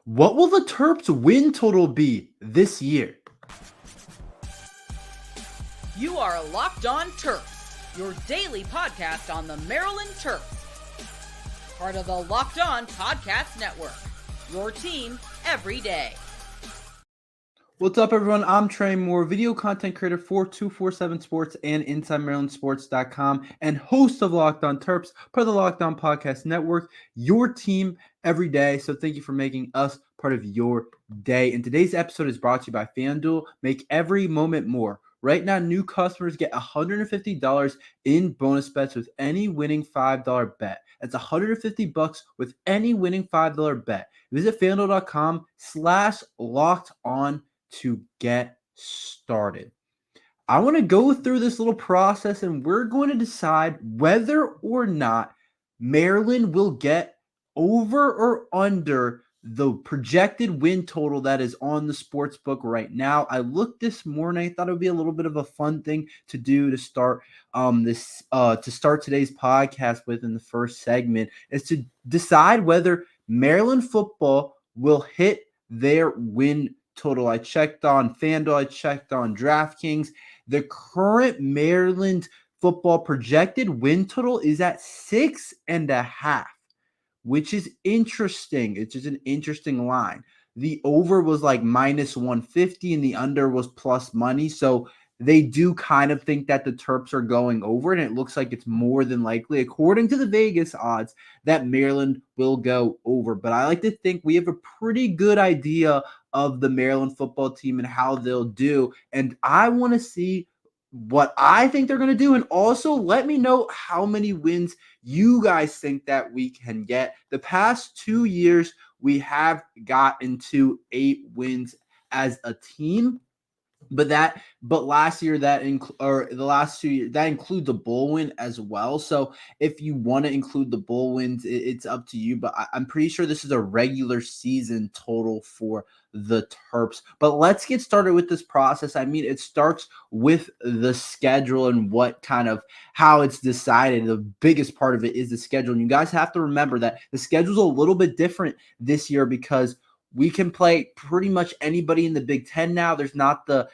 What will the Terps win total be this year? You are Locked On Terps, your daily podcast on the Maryland Terps. Part of the Locked On Podcast Network, your team every day. What's up, everyone? I'm Tre Moore, video content creator for 247 Sports and InsideMarylandSports.com, and host of Locked On Terps, part of the Locked On Podcast Network, your team every day. So thank you for making us part of your day. And today's episode is brought to you by FanDuel. Make every moment more. Right now, new customers get $150 in bonus bets with any winning $5 bet. That's $150 with any winning $5 bet. Visit FanDuel.com/LockedOn to get started. I want to go through this little process, and we're going to decide whether or not Maryland will get over or under the projected win total that is on the sports book right now. I looked this morning. I thought it would be a little bit of a fun thing to do to start today's podcast with in the first segment, is to decide whether Maryland football will hit their win total. I checked on FanDuel. I checked on DraftKings. The current Maryland football projected win total is at 6.5, which is interesting. It's just an interesting line. The over was like -150 and the under was plus money. So they do kind of think that the Terps are going over, and it looks like it's more than likely, according to the Vegas odds, that Maryland will go over. But I like to think we have a pretty good idea of the Maryland football team and how they'll do. And I want to see what I think they're going to do. And also let me know how many wins you guys think that we can get. The past 2 years, we have gotten to 8 wins as a team. But last year the last 2 years, that includes the bowl win as well. So if you want to include the bowl wins, it's up to you. But I'm pretty sure this is a regular season total for the Terps. But let's get started with this process. I mean, it starts with the schedule and how it's decided. The biggest part of it is the schedule. And you guys have to remember that the schedule's a little bit different this year because we can play pretty much anybody in the Big Ten now. There's not the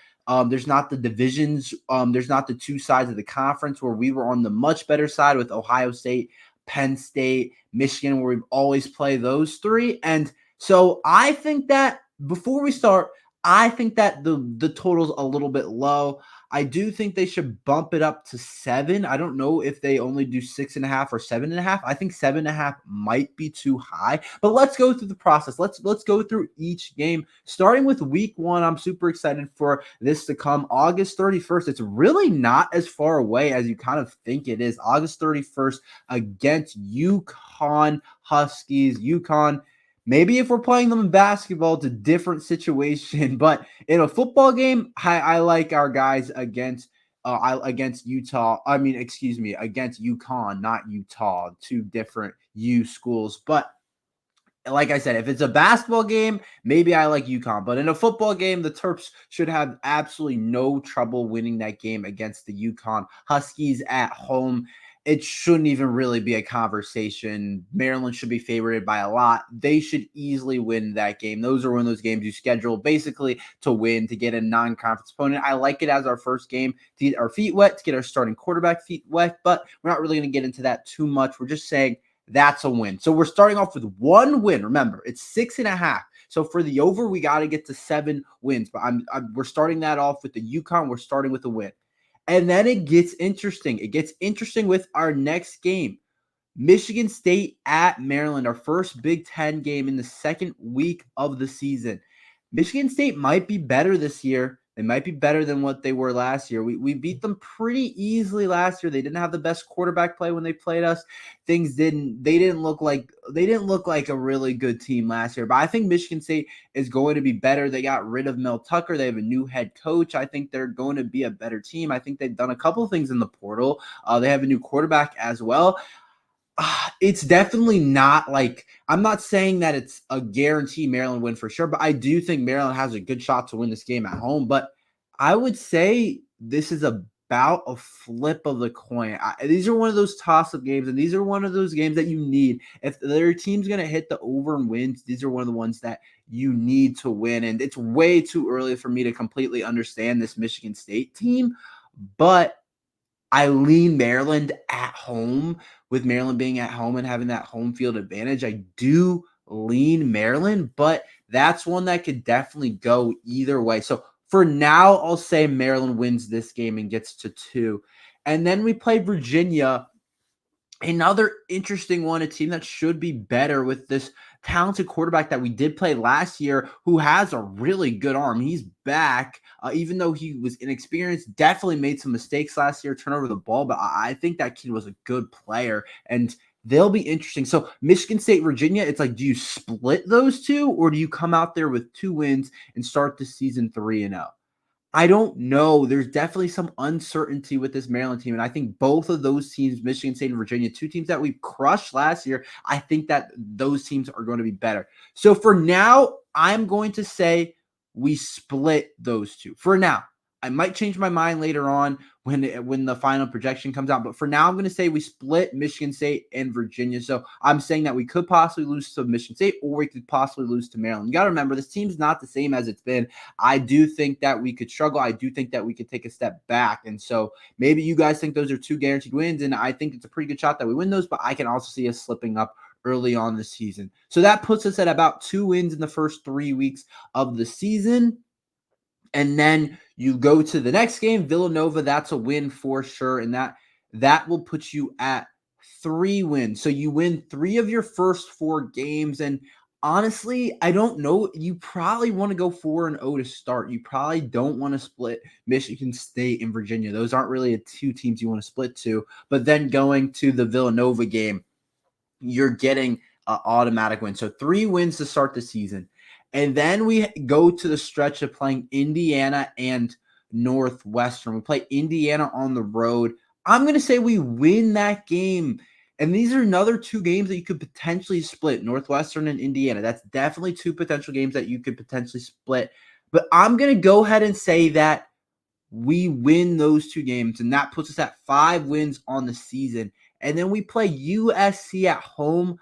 divisions. There's not the two sides of the conference where we were on the much better side with Ohio State, Penn State, Michigan, where we've always played those three. And so I think that before we start, I think that the total's a little bit low. I do think they should bump it up to 7. I don't know if they only do 6.5 or 7.5. I think 7.5 might be too high. But let's go through the process. Let's go through each game, starting with week 1. I'm super excited for this to come. August 31st. It's really not as far away as you kind of think it is. August 31st against UConn Huskies. UConn. Maybe if we're playing them in basketball, it's a different situation. But in a football game, I like our guys against Utah. Against UConn, not Utah. Two different U schools. But like I said, if it's a basketball game, maybe I like UConn. But in a football game, the Terps should have absolutely no trouble winning that game against the UConn Huskies at home. It shouldn't even really be a conversation. Maryland should be favored by a lot. They should easily win that game. Those are one of those games you schedule basically to win, to get a non-conference opponent. I like it as our first game to get our feet wet, to get our starting quarterback feet wet, but we're not really going to get into that too much. We're just saying that's a win. So we're starting off with 1 win. Remember, it's 6.5. So for the over, we got to get to 7 wins. But we're starting that off with the UConn. We're starting with a win. And then it gets interesting. It gets interesting with our next game. Michigan State at Maryland, our first Big Ten game in the second week of the season. Michigan State might be better this year. They might be better than what they were last year. We beat them pretty easily last year. They didn't have the best quarterback play when they played us. They didn't look like a really good team last year. But I think Michigan State is going to be better. They got rid of Mel Tucker. They have a new head coach. I think they're going to be a better team. I think they've done a couple of things in the portal. They have a new quarterback as well. It's definitely not like, I'm not saying that it's a guarantee Maryland win for sure, but I do think Maryland has a good shot to win this game at home. But I would say this is a about a flip of the coin. These are one of those toss-up games, and these are one of those games that you need. If their team's going to hit the over and wins, these are one of the ones that you need to win. And it's way too early for me to completely understand this Michigan State team, but I lean Maryland at home. With Maryland being at home and having that home field advantage, I do lean Maryland, but that's one that could definitely go either way. So for now, I'll say Maryland wins this game and gets to 2. And then we play Virginia. Another interesting one, a team that should be better with this talented quarterback that we did play last year who has a really good arm. He's back, even though he was inexperienced, definitely made some mistakes last year, turn over the ball, but I think that kid was a good player, and they'll be interesting. So Michigan State, Virginia, it's like, do you split those two, or do you come out there with 2 wins and start the season 3-0? I don't know. There's definitely some uncertainty with this Maryland team. And I think both of those teams, Michigan State and Virginia, 2 teams that we crushed last year, I think that those teams are going to be better. So for now, I'm going to say we split those 2. For now. I might change my mind later on when the final projection comes out. But for now, I'm going to say we split Michigan State and Virginia. So I'm saying that we could possibly lose to Michigan State, or we could possibly lose to Maryland. You got to remember, this team's not the same as it's been. I do think that we could struggle. I do think that we could take a step back. And so maybe you guys think those are 2 guaranteed wins, and I think it's a pretty good shot that we win those, but I can also see us slipping up early on the season. So that puts us at about 2 wins in the first 3 weeks of the season. And then you go to the next game, Villanova. That's a win for sure. And that will put you at 3 wins. So you win 3 of your first 4 games. And honestly, I don't know. You probably want to go 4-0 to start. You probably don't want to split Michigan State and Virginia. Those aren't really 2 teams you want to split to. But then going to the Villanova game, you're getting an automatic win. So 3 wins to start the season. And then we go to the stretch of playing Indiana and Northwestern. We play Indiana on the road. I'm going to say we win that game. And these are another 2 games that you could potentially split, Northwestern and Indiana. That's definitely 2 potential games that you could potentially split. But I'm going to go ahead and say that we win those 2 games, and that puts us at 5 wins on the season. And then we play USC at home.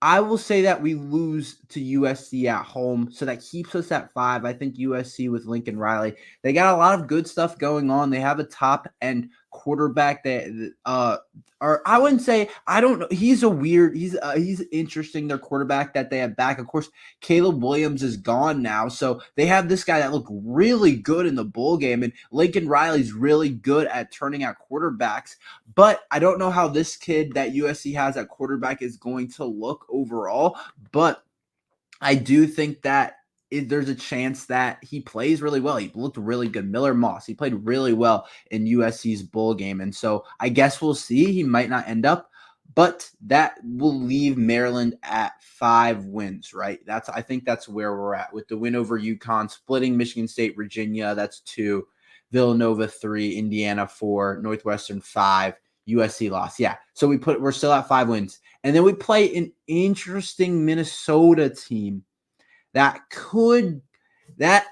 I will say that we lose to USC at home, so that keeps us at 5. I think USC with Lincoln Riley, they got a lot of good stuff going on. They have a top-end quarterback that, or I wouldn't say, I don't know. He's interesting, their quarterback that they have back. Of course, Caleb Williams is gone now, so they have this guy that looked really good in the bowl game, and Lincoln Riley's really good at turning out quarterbacks. But I don't know how this kid that USC has at quarterback is going to look overall. But I do think that there's a chance that he plays really well. He looked really good. Miller Moss, he played really well in USC's bowl game. And so I guess we'll see. He might not end up, but that will leave Maryland at 5 wins, right? I think that's where we're at with the win over UConn, splitting Michigan State, Virginia. That's 2, Villanova 3, Indiana 4, Northwestern 5, USC loss. Yeah. So we're still at 5 wins. And then we play an interesting Minnesota team that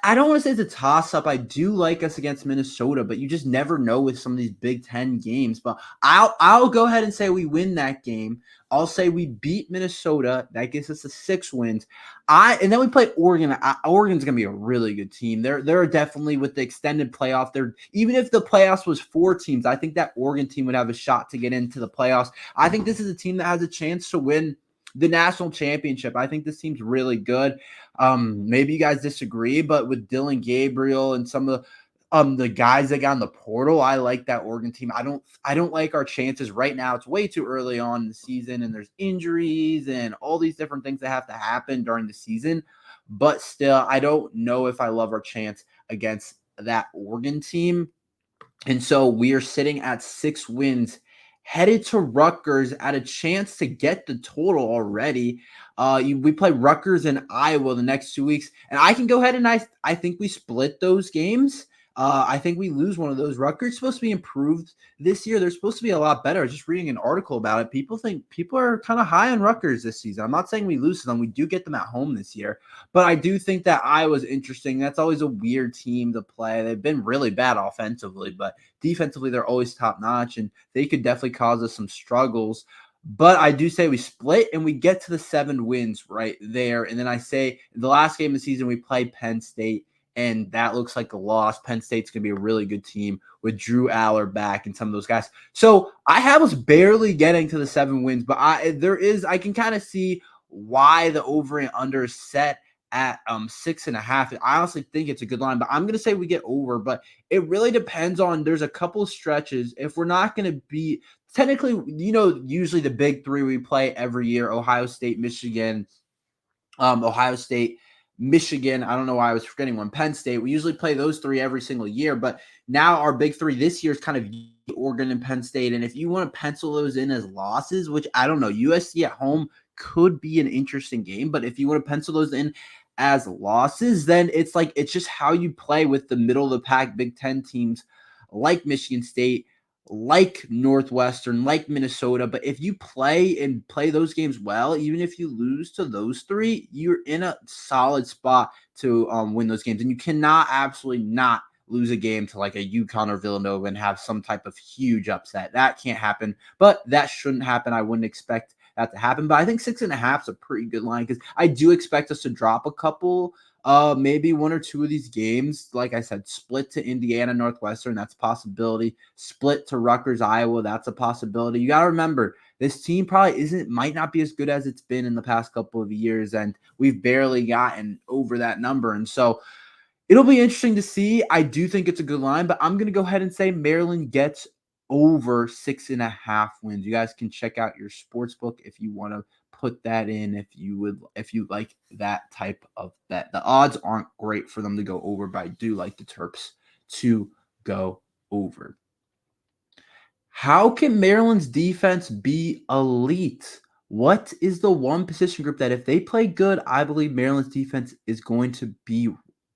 I don't want to say it's a toss-up. I do like us against Minnesota, but you just never know with some of these Big Ten games. But I'll go ahead and say we win that game. I'll say we beat Minnesota. That gives us 6 wins. And then we play Oregon. Oregon's going to be a really good team. They're definitely, with the extended playoff, even if the playoffs was 4 teams, I think that Oregon team would have a shot to get into the playoffs. I think this is a team that has a chance to win the national championship. I think this team's really good. Maybe you guys disagree, but with Dylan Gabriel and some of the guys that got in the portal, I like that Oregon team. I don't like our chances right now. It's way too early on in the season, and there's injuries and all these different things that have to happen during the season. But still, I don't know if I love our chance against that Oregon team. And so we are sitting at 6 wins, headed to Rutgers at a chance to get the total already. We play Rutgers and Iowa the next 2 weeks. And I can go ahead and I think we split those games. I think we lose one of those. Rutgers supposed to be improved this year. They're supposed to be a lot better. I was just reading an article about it. People are kind of high on Rutgers this season. I'm not saying we lose to them. We do get them at home this year. But I do think that Iowa's interesting. That's always a weird team to play. They've been really bad offensively, but defensively they're always top notch, and they could definitely cause us some struggles. But I do say we split and we get to the 7 wins right there. And then I say the last game of the season we play Penn State, and that looks like a loss. Penn State's going to be a really good team with Drew Aller back and some of those guys. So I have us barely getting to the 7 wins, but I can kind of see why the over and under is set at 6.5. I honestly think it's a good line, but I'm going to say we get over, but it really depends on, there's a couple of stretches. If we're not going to be technically, usually the big 3 we play every year, Ohio State, Michigan, I don't know why I was forgetting one, Penn State. We usually play those 3 every single year, but now our big 3 this year is kind of Oregon and Penn State. And if you want to pencil those in as losses, which I don't know, USC at home could be an interesting game, but if you want to pencil those in as losses, then it's just how you play with the middle of the pack Big Ten teams like Michigan State, like Northwestern, like Minnesota. But if you play those games well, even if you lose to those 3, you're in a solid spot to win those games. And you cannot absolutely not lose a game to like a UConn or Villanova and have some type of huge upset. That can't happen, but that shouldn't happen. I wouldn't expect that to happen, but I think 6.5 is a pretty good line because I do expect us to drop a couple, maybe 1 or 2 of these games. Like I said, split to Indiana, Northwestern, that's a possibility. Split to Rutgers, Iowa, that's a possibility. You got to remember, this team probably might not be as good as it's been in the past couple of years, and we've barely gotten over that number. And so it'll be interesting to see. I do think it's a good line, but I'm going to go ahead and say Maryland gets over 6.5 wins. You guys can check out your sports book if you want to put that in, if you like that type of bet. The odds aren't great for them to go over, but I do like the Terps to go over. How can Maryland's defense be elite? What is the one position group that if they play good, I believe Maryland's defense is going to be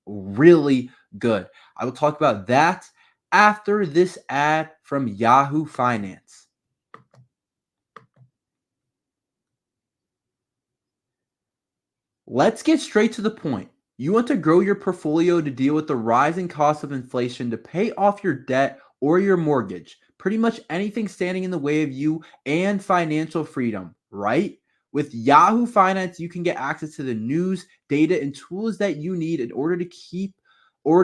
really good? I will talk about that after this ad from Yahoo Finance. Let's get straight to the point. You want to grow your portfolio to deal with the rising cost of inflation, to pay off your debt or your mortgage, pretty much anything standing in the way of you and financial freedom, right? With Yahoo Finance, you can get access to the news, data, and tools that you need in order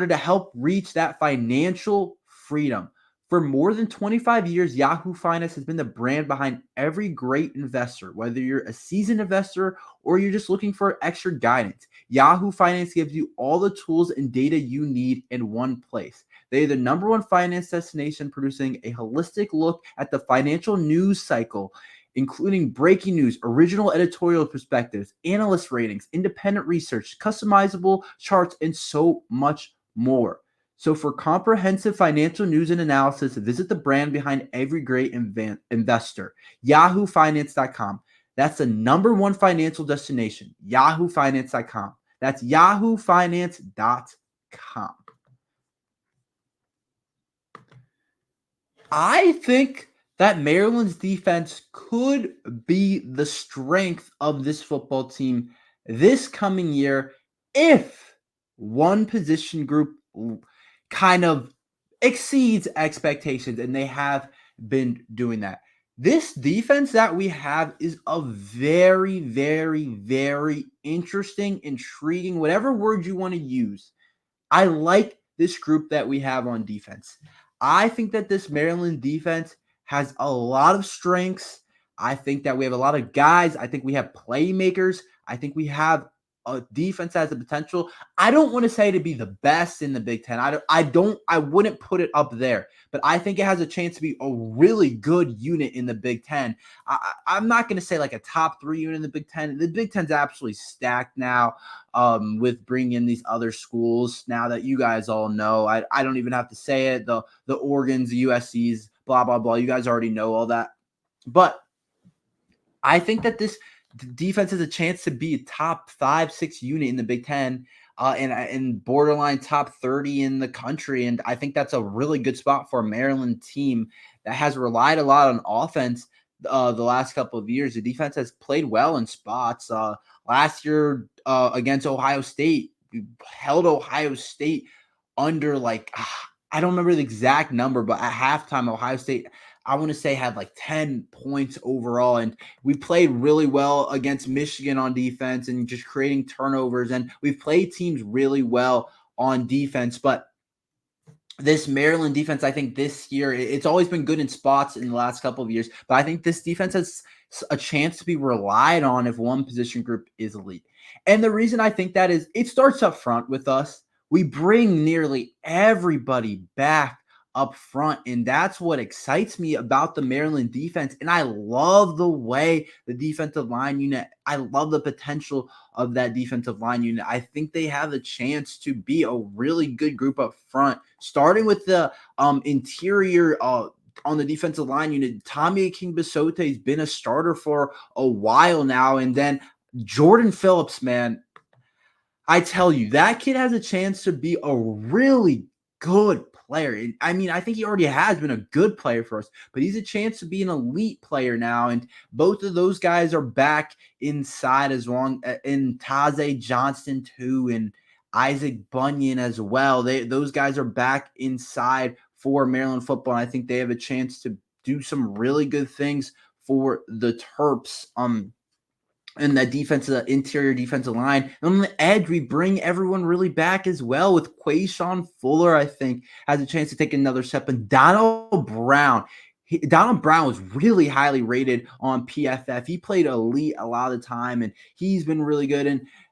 to help reach that financial freedom. For more than 25 years, Yahoo Finance has been the brand behind every great investor, whether you're a seasoned investor or you're just looking for extra guidance. Yahoo Finance gives you all the tools and data you need in one place. They're the number one finance destination, producing a holistic look at the financial news cycle, including breaking news, original editorial perspectives, analyst ratings, independent research, customizable charts, and so much more. So for comprehensive financial news and analysis, visit the brand behind every great investor, yahoofinance.com. That's the number one financial destination, yahoofinance.com. That's yahoofinance.com. I think that Maryland's defense could be the strength of this football team this coming year if one position group kind of exceeds expectations, and they have been doing that. This defense that we have is a very, very, very interesting, intriguing, whatever word you want to use. I like this group that we have on defense. I think that this Maryland defense has a lot of strengths. I think that we have a lot of guys. I think we have playmakers. I think we have a defense that has the potential. I don't want to say to be the best in the Big Ten. I wouldn't put it up there, but I think it has a chance to be a really good unit in the Big Ten. I'm not going to say like a top 3 unit in the Big Ten. The Big Ten's absolutely stacked now with bringing in these other schools now that you guys all know. I don't even have to say it. The Oregons, the USCs, blah, blah, blah. You guys already know all that. But I think that this the defense has a chance to be a top 5-6 unit in the Big Ten, and borderline top 30 in the country. And I think that's a really good spot for a Maryland team that has relied a lot on offense the last couple of years. The defense has played well in spots. Last year against Ohio State, we held Ohio State under I don't remember the exact number, but at halftime, Ohio State, I want to say, had like 10 points overall. And we played really well against Michigan on defense and just creating turnovers. And we've played teams really well on defense. But this Maryland defense, I think this year, it's always been good in spots in the last couple of years. But I think this defense has a chance to be relied on if one position group is elite. And the reason I think that is it starts up front with us. We bring nearly everybody back up front, and that's what excites me about the Maryland defense. And I love the way the defensive line unit, I love the potential of that defensive line unit. I think they have the chance to be a really good group up front, starting with the interior on the defensive line unit. Tommy Aking-Basote has been a starter for a while now, and then Jordan Phillips, man, I tell you, that kid has a chance to be a really good player. I mean, I think he already has been a good player for us, but he's a chance to be an elite player now. And both of those guys are back inside in Taze Johnston too, and Isaac Bunyan as well. Those guys are back inside for Maryland football. And I think they have a chance to do some really good things for the Terps. And that interior defensive line. And on the edge, we bring everyone really back as well with Quayshawn Fuller, I think, has a chance to take another step. And Donald Brown. Donald Brown was really highly rated on PFF. He played elite a lot of the time, and he's been really good.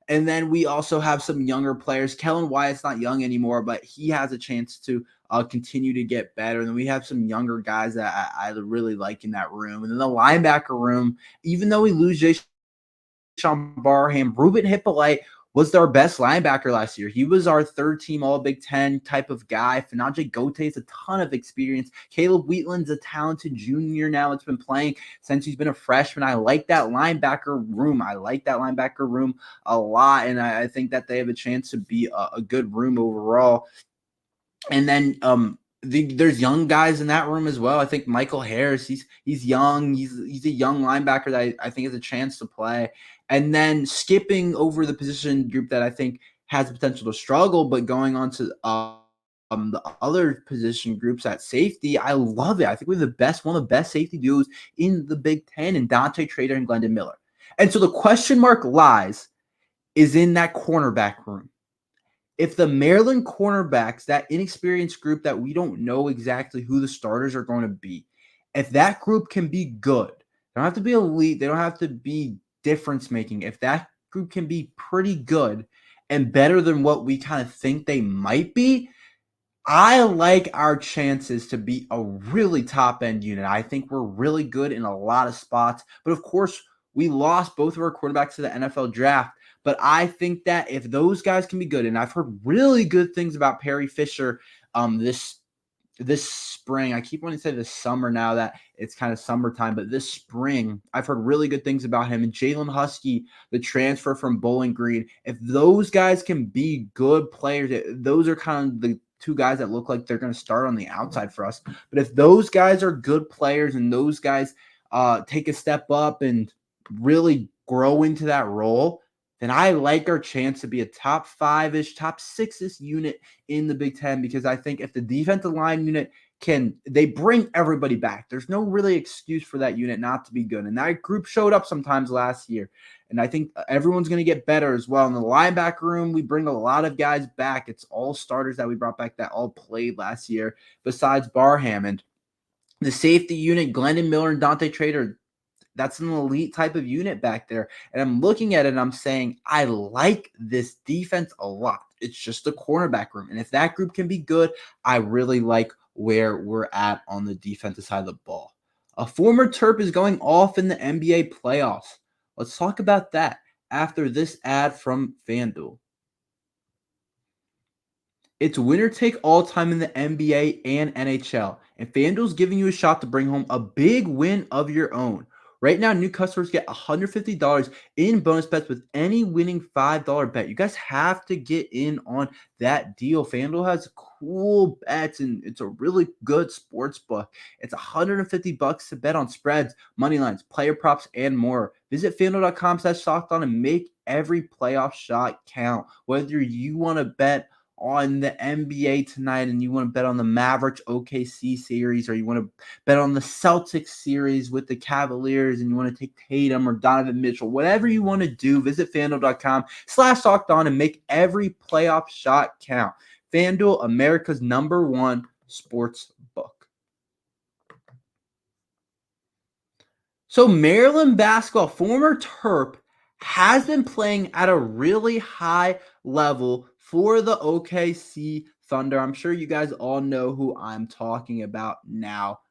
And then we also have some younger players. Kellen Wyatt's not young anymore, but he has a chance to continue to get better. And then we have some younger guys that I really like in that room. And then the linebacker room, even though we lose Sean Barham, Ruben Hippolyte was our best linebacker last year. He was our third team all Big Ten type of guy. Fanaje Gote has a ton of experience. Caleb Wheatland's a talented junior now. It's been playing since he's been a freshman. I like that linebacker room. A lot, and I think that they have a chance to be a good room overall. And then there's young guys in that room as well. I think Michael Harris, he's young. He's a young linebacker that I think has a chance to play. And then skipping over the position group that I think has the potential to struggle, but going on to the other position groups at safety, I love it. I think we have one of the best safety duos in the Big Ten, and Dante Trader and Glendon Miller. And so the question mark is in that cornerback room. If the Maryland cornerbacks, that inexperienced group that we don't know exactly who the starters are going to be, if that group can be good, they don't have to be elite, they don't have to be difference making. If that group can be pretty good and better than what we kind of think they might be, I like our chances to be a really top end unit. I think we're really good in a lot of spots, but of course we lost both of our quarterbacks to the NFL draft. But I think that if those guys can be good, and I've heard really good things about Perry Fisher this spring. I keep wanting to say this summer now that it's kind of summertime, but this spring, I've heard really good things about him. And Jalen Husky, the transfer from Bowling Green, if those guys can be good players, those are kind of the two guys that look like they're going to start on the outside for us. But if those guys are good players and those guys take a step up and really grow into that role, then I like our chance to be a top 5-ish, top 6-ish unit in the Big Ten, because I think if the defensive line unit they bring everybody back. There's no really excuse for that unit not to be good. And that group showed up sometimes last year. And I think everyone's going to get better as well. In the linebacker room, we bring a lot of guys back. It's all starters that we brought back that all played last year besides Barham. And the safety unit, Glendon Miller and Dante Trader, that's an elite type of unit back there. And I'm looking at it and I'm saying, I like this defense a lot. It's just the cornerback room. And if that group can be good, I really like where we're at on the defensive side of the ball. A former Terp is going off in the NBA playoffs. Let's talk about that after this ad from FanDuel. It's winner take all time in the NBA and NHL. And FanDuel's giving you a shot to bring home a big win of your own. Right now, new customers get $150 in bonus bets with any winning $5 bet. You guys have to get in on that deal. FanDuel has cool bets, and it's a really good sports book. It's $150 to bet on spreads, money lines, player props, and more. Visit FanDuel.com/LockedOn and make every playoff shot count. Whether you want to bet on the NBA tonight and you want to bet on the Mavericks OKC series, or you want to bet on the Celtics series with the Cavaliers and you want to take Tatum or Donovan Mitchell, whatever you want to do, visit FanDuel.com/LockedOn and make every playoff shot count. FanDuel, America's #1 sports book. So Maryland basketball, former Terp, has been playing at a really high level for the OKC Thunder. I'm sure you guys all know who I'm talking about now.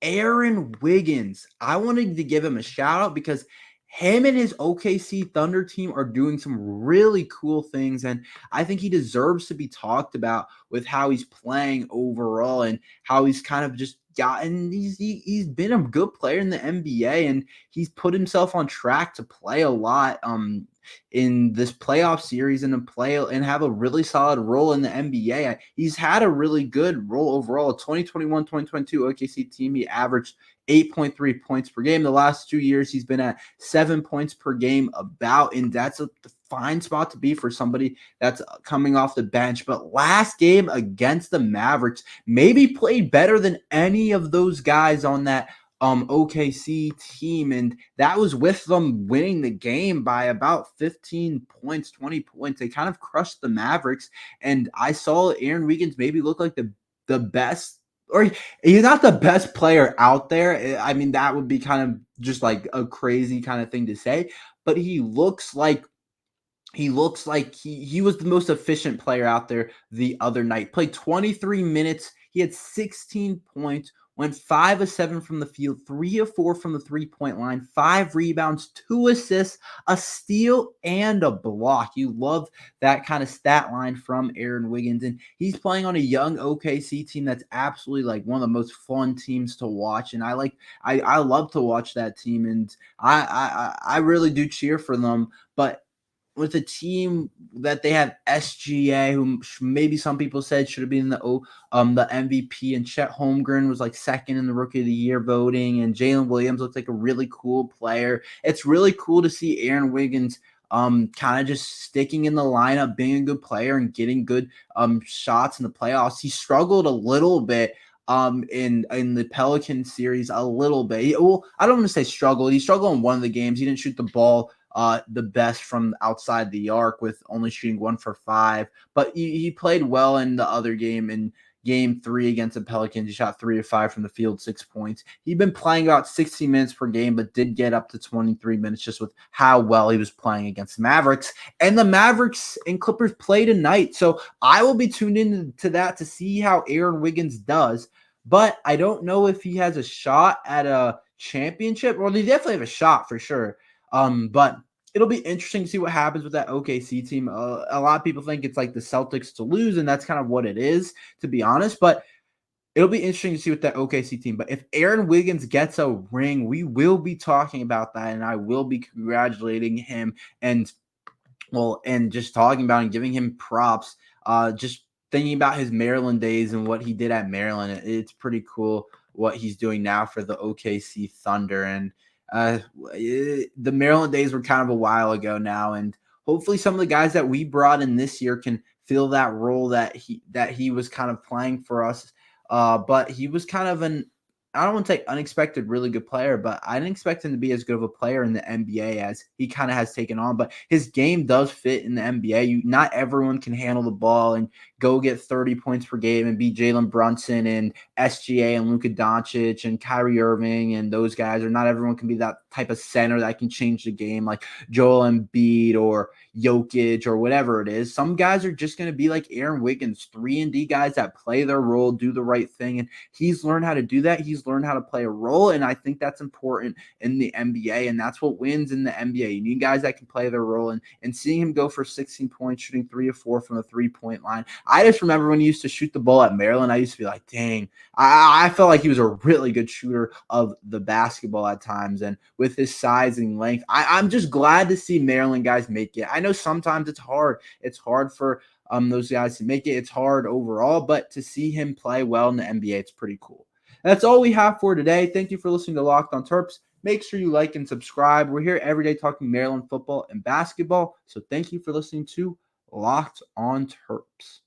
Aaron Wiggins. I wanted to give him a shout out because him and his OKC Thunder team are doing some really cool things, and I think he deserves to be talked about with how he's playing overall and how he's kind of just gotten he's been a good player in the NBA, and he's put himself on track to play a lot in this playoff series and have a really solid role in the NBA. He's had a really good role overall. 2021-2022 OKC team, he averaged 8.3 points per game. The last 2 years, he's been at 7 points per game about, and that's a fine spot to be for somebody that's coming off the bench. But last game against the Mavericks, maybe played better than any of those guys on that OKC team, and that was with them winning the game by about 15 points, 20 points. They kind of crushed the Mavericks, and I saw Aaron Wiggins maybe look like the best, or he's not the best player out there. I mean, that would be kind of just like a crazy kind of thing to say, but he looks like he was the most efficient player out there the other night. Played 23 minutes. He had 16 points, went 5 of 7 from the field, 3 of 4 from the three-point line, 5 rebounds, 2 assists, a steal, and a block. You love that kind of stat line from Aaron Wiggins, and he's playing on a young OKC team that's absolutely like one of the most fun teams to watch, and I love to watch that team, and I really do cheer for them. But with a team that they have SGA, who maybe some people said should have been the MVP, and Chet Holmgren was like second in the Rookie of the Year voting, and Jalen Williams looks like a really cool player. It's really cool to see Aaron Wiggins kind of just sticking in the lineup, being a good player, and getting good shots in the playoffs. He struggled a little bit in the Pelican series a little bit. I don't want to say struggle. He struggled in one of the games. He didn't shoot the ball the best from outside the arc, with only shooting 1 for 5. But he played well in the other game. In game 3 against the Pelicans, he shot 3 of 5 from the field, 6 points. He'd been playing about 60 minutes per game, but did get up to 23 minutes just with how well he was playing against the Mavericks. And the Mavericks and Clippers play tonight. So I will be tuned into that to see how Aaron Wiggins does. But I don't know if he has a shot at a championship. Well, they definitely have a shot for sure. But it'll be interesting to see what happens with that OKC team. A lot of people think it's like the Celtics to lose, and that's kind of what it is, to be honest. But it'll be interesting to see with that OKC team. But if Aaron Wiggins gets a ring, we will be talking about that, and I will be congratulating him and just talking about and giving him props. Just thinking about his Maryland days and what he did at Maryland. It's pretty cool what he's doing now for the OKC Thunder. And the Maryland days were kind of a while ago now, and hopefully some of the guys that we brought in this year can fill that role that he was kind of playing for us. But he was kind of I don't want to say unexpected, really good player, but I didn't expect him to be as good of a player in the NBA as he kind of has taken on. But his game does fit in the NBA. Not everyone can handle the ball and go get 30 points per game and be Jalen Brunson and SGA and Luka Doncic and Kyrie Irving and those guys. Or not everyone can be that type of center that can change the game like Joel Embiid or Jokic or whatever it is. Some guys are just going to be like Aaron Wiggins, 3-and-D guys that play their role, do the right thing. And he's learned how to do that. He's learned how to play a role. And I think that's important in the NBA. And that's what wins in the NBA. You need guys that can play their role. And seeing him go for 16 points, shooting 3 of 4 from the 3-point line, I just remember when he used to shoot the ball at Maryland, I used to be like, dang, I felt like he was a really good shooter of the basketball at times. And with his size and length, I'm just glad to see Maryland guys make it. I know sometimes it's hard. It's hard for those guys to make it. It's hard overall, but to see him play well in the NBA, it's pretty cool. That's all we have for today. Thank you for listening to Locked on Terps. Make sure you like and subscribe. We're here every day talking Maryland football and basketball. So thank you for listening to Locked on Terps.